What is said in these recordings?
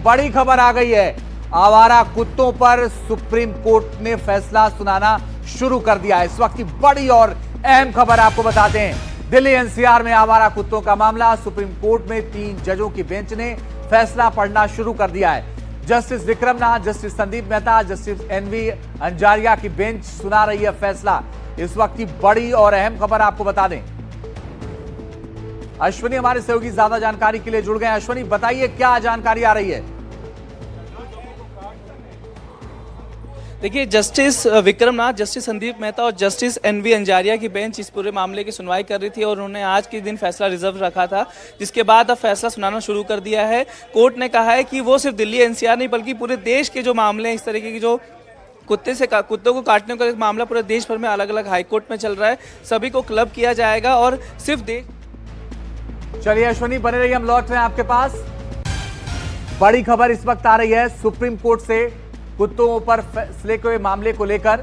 बड़ी खबर आ गई है। आवारा कुत्तों पर सुप्रीम कोर्ट ने फैसला सुनाना शुरू कर दिया है। इस वक्त की बड़ी और अहम खबर आपको बताते हैं। दिल्ली एनसीआर में आवारा कुत्तों का मामला, सुप्रीम कोर्ट में 3 जजों की बेंच ने फैसला पढ़ना शुरू कर दिया है। Justice Vikram Nath, justice Sandeep Mehta, justice NV Anjaria की बेंच सुना रही है फैसला। इस वक्त की बड़ी और अहम खबर आपको बता दें। अश्विनी हमारे सहयोगी ज्यादा जानकारी के लिए जुड़ गए। अश्विनी, बताइए क्या जानकारी आ रही है। देखिए, जस्टिस विक्रमनाथ, जस्टिस संदीप मेहता और जस्टिस एनवी अंजारिया की बेंच इस पूरे मामले की सुनवाई कर रही थी और उन्होंने आज के दिन फैसला रिजर्व रखा था, जिसके बाद अब फैसला सुनाना शुरू कर दिया है। कोर्ट ने कहा है कि वो सिर्फ दिल्ली एनसीआर नहीं बल्कि पूरे देश के जो मामले हैं, इस तरीके की जो कुत्तों को काटने का एक मामला पूरे देश भर में अलग अलग हाईकोर्ट में चल रहा है, सभी को क्लब किया जाएगा और सिर्फ देश। चलिए अश्विनी, बने रहिए, हम लौट रहे हैं आपके पास। बड़ी खबर इस वक्त आ रही है सुप्रीम कोर्ट से कुत्तों पर फैसले के मामले को लेकर।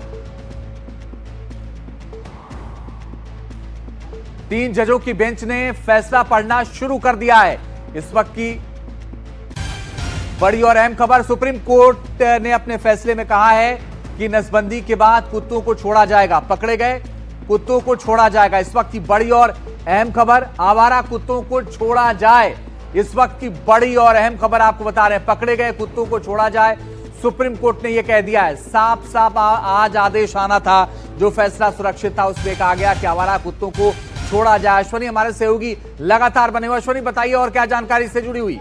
3 जजों की बेंच ने फैसला पढ़ना शुरू कर दिया है। इस वक्त की बड़ी और अहम खबर, सुप्रीम कोर्ट ने अपने फैसले में कहा है कि नसबंदी के बाद कुत्तों को छोड़ा जाएगा। पकड़े गए कुत्तों को छोड़ा जाएगा। इस वक्त की बड़ी और अहम खबर, आवारा कुत्तों को छोड़ा जाए। इस वक्त की बड़ी और अहम खबर आपको बता रहे हैं, पकड़े गए कुत्तों को छोड़ा जाए। सुप्रीम कोर्ट ने यह कह दिया है। साफ साफ आज आदेश आना था, जो फैसला सुरक्षित था उसमें कहा गया कि आवारा कुत्तों को छोड़ा जाए। अश्विनी हमारे सहयोगी लगातार बने हुए। अश्विनी, बताइए और क्या जानकारी से जुड़ी हुई।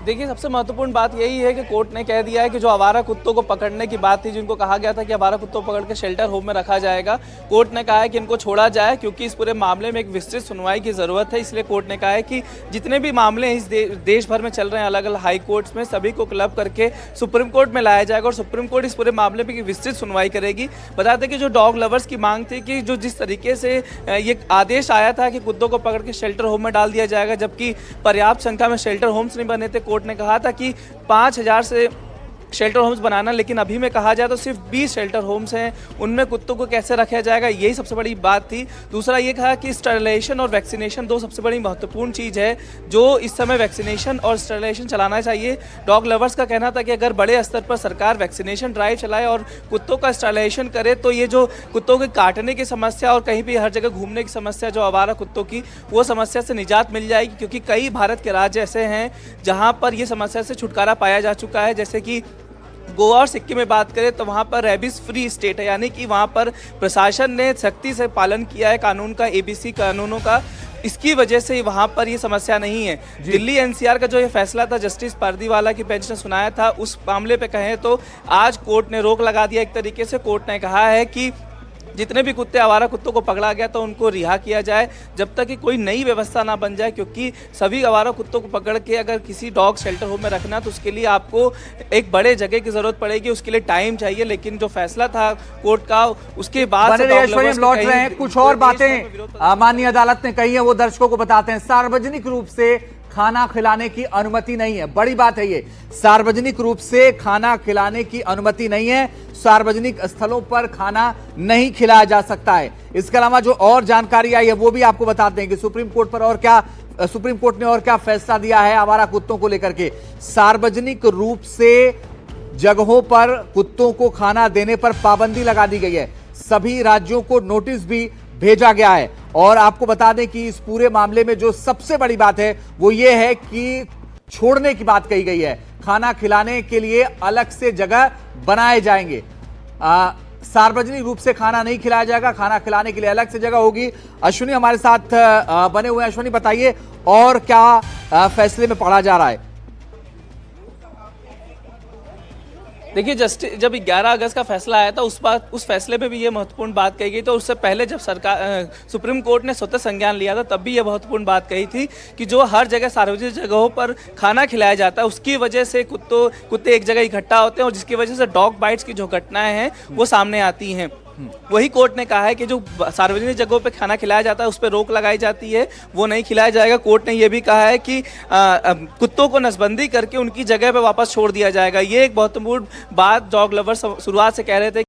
देखिए, सबसे महत्वपूर्ण बात यही है कि कोर्ट ने कह दिया है कि जो आवारा कुत्तों को पकड़ने की बात थी, जिनको कहा गया था कि आवारा कुत्तों को पकड़ के शेल्टर होम में रखा जाएगा, कोर्ट ने कहा है कि इनको छोड़ा जाए, क्योंकि इस पूरे मामले में एक विस्तृत सुनवाई की जरूरत है। इसलिए कोर्ट ने कहा है कि जितने भी मामले इस देश भर में चल रहे हैं अलग अलग हाई कोर्ट्स में, सभी को क्लब करके सुप्रीम कोर्ट में लाया जाएगा और सुप्रीम कोर्ट इस पूरे मामले में विस्तृत सुनवाई करेगी। बता दें कि जो डॉग लवर्स की मांग थी कि जो जिस तरीके से ये आदेश आया था कि कुत्तों को पकड़ के शेल्टर होम में डाल दिया जाएगा, जबकि पर्याप्त संख्या में शेल्टर होम्स नहीं बने थे, कोर्ट ने कहा था कि 5000 से शेल्टर होम्स बनाना, लेकिन अभी में कहा जाए तो सिर्फ 20 शेल्टर होम्स हैं, उनमें कुत्तों को कैसे रखा जाएगा, यही सबसे बड़ी बात थी। दूसरा ये कहा कि स्टरलाइजेशन और वैक्सीनेशन 2 सबसे बड़ी महत्वपूर्ण चीज़ है, जो इस समय वैक्सीनेशन और स्टरलाइजेशन चलाना चाहिए। डॉग लवर्स का कहना था कि अगर बड़े स्तर पर सरकार वैक्सीनेशन ड्राइव चलाए और कुत्तों का स्टरलाइजेशन करे तो ये जो कुत्तों के काटने की समस्या और कहीं भी हर जगह घूमने की समस्या, जो आवारा कुत्तों की, वो समस्या से निजात मिल जाएगी। क्योंकि कई भारत के राज्य ऐसे हैं जहाँ पर ये समस्या से छुटकारा पाया जा चुका है, जैसे कि गोवा और सिक्किम में बात करें तो वहाँ पर रेबिस फ्री स्टेट है, यानी कि वहाँ पर प्रशासन ने सख्ती से पालन किया है कानून का, एबीसी कानूनों का। इसकी वजह से वहाँ पर ये समस्या नहीं है। दिल्ली एनसीआर का जो ये फैसला था, जस्टिस पारदीवाला की बेंच ने सुनाया था, उस मामले पे कहें तो आज कोर्ट ने रोक लगा दिया। एक तरीके से कोर्ट ने कहा है कि जितने भी कुत्ते, आवारा कुत्तों को पकड़ा गया तो उनको रिहा किया जाए जब तक कि कोई नई व्यवस्था ना बन जाए। क्योंकि सभी आवारा कुत्तों को पकड़ के अगर किसी डॉग शेल्टर होम में रखना तो उसके लिए आपको एक बड़े जगह की जरूरत पड़ेगी, उसके लिए टाइम चाहिए। लेकिन जो फैसला था कोर्ट का, उसके बाद लौट रहे हैं। कुछ और बातें माननीय अदालत ने कही है, वो दर्शकों को बताते हैं। सार्वजनिक रूप से खाना खिलाने की अनुमति नहीं है, बड़ी बात है ये। सार्वजनिक रूप से खाना खिलाने की अनुमति नहीं है, सार्वजनिक स्थलों पर खाना नहीं खिलाया जा सकता है। इसके अलावा जो और जानकारी आई है वो भी आपको बताते हैं कि सुप्रीम कोर्ट ने और क्या फैसला दिया है आवारा कुत्तों को लेकर के। सार्वजनिक रूप से जगहों पर कुत्तों को खाना देने पर पाबंदी लगा दी गई है। सभी राज्यों को नोटिस भी भेजा गया है। और आपको बता दें कि इस पूरे मामले में जो सबसे बड़ी बात है वो ये है कि छोड़ने की बात कही गई है। खाना खिलाने के लिए अलग से जगह बनाए जाएंगे। सार्वजनिक रूप से खाना नहीं खिलाया जाएगा, खाना खिलाने के लिए अलग से जगह होगी। अश्विनी हमारे साथ बने हुए हैं। अश्विनी, बताइए और क्या फैसले में पढ़ा जा रहा है। देखिए, जब 11 अगस्त का फैसला आया था उस फैसले में भी ये महत्वपूर्ण बात कही गई। तो उससे पहले जब सुप्रीम कोर्ट ने स्वतः संज्ञान लिया था तब भी ये महत्वपूर्ण बात कही थी कि जो हर जगह सार्वजनिक जगहों पर खाना खिलाया जाता है उसकी वजह से कुत्ते एक जगह इकट्ठा होते हैं और जिसकी वजह से डॉग बाइट्स की जो घटनाएं हैं वो सामने आती हैं। वही कोर्ट ने कहा है कि जो सार्वजनिक जगहों पे खाना खिलाया जाता है उस पर रोक लगाई जाती है, वो नहीं खिलाया जाएगा। कोर्ट ने यह भी कहा है कि कुत्तों को नसबंदी करके उनकी जगह पे वापस छोड़ दिया जाएगा। ये एक महत्वपूर्ण बात डॉग लवर्स शुरुआत से कह रहे थे।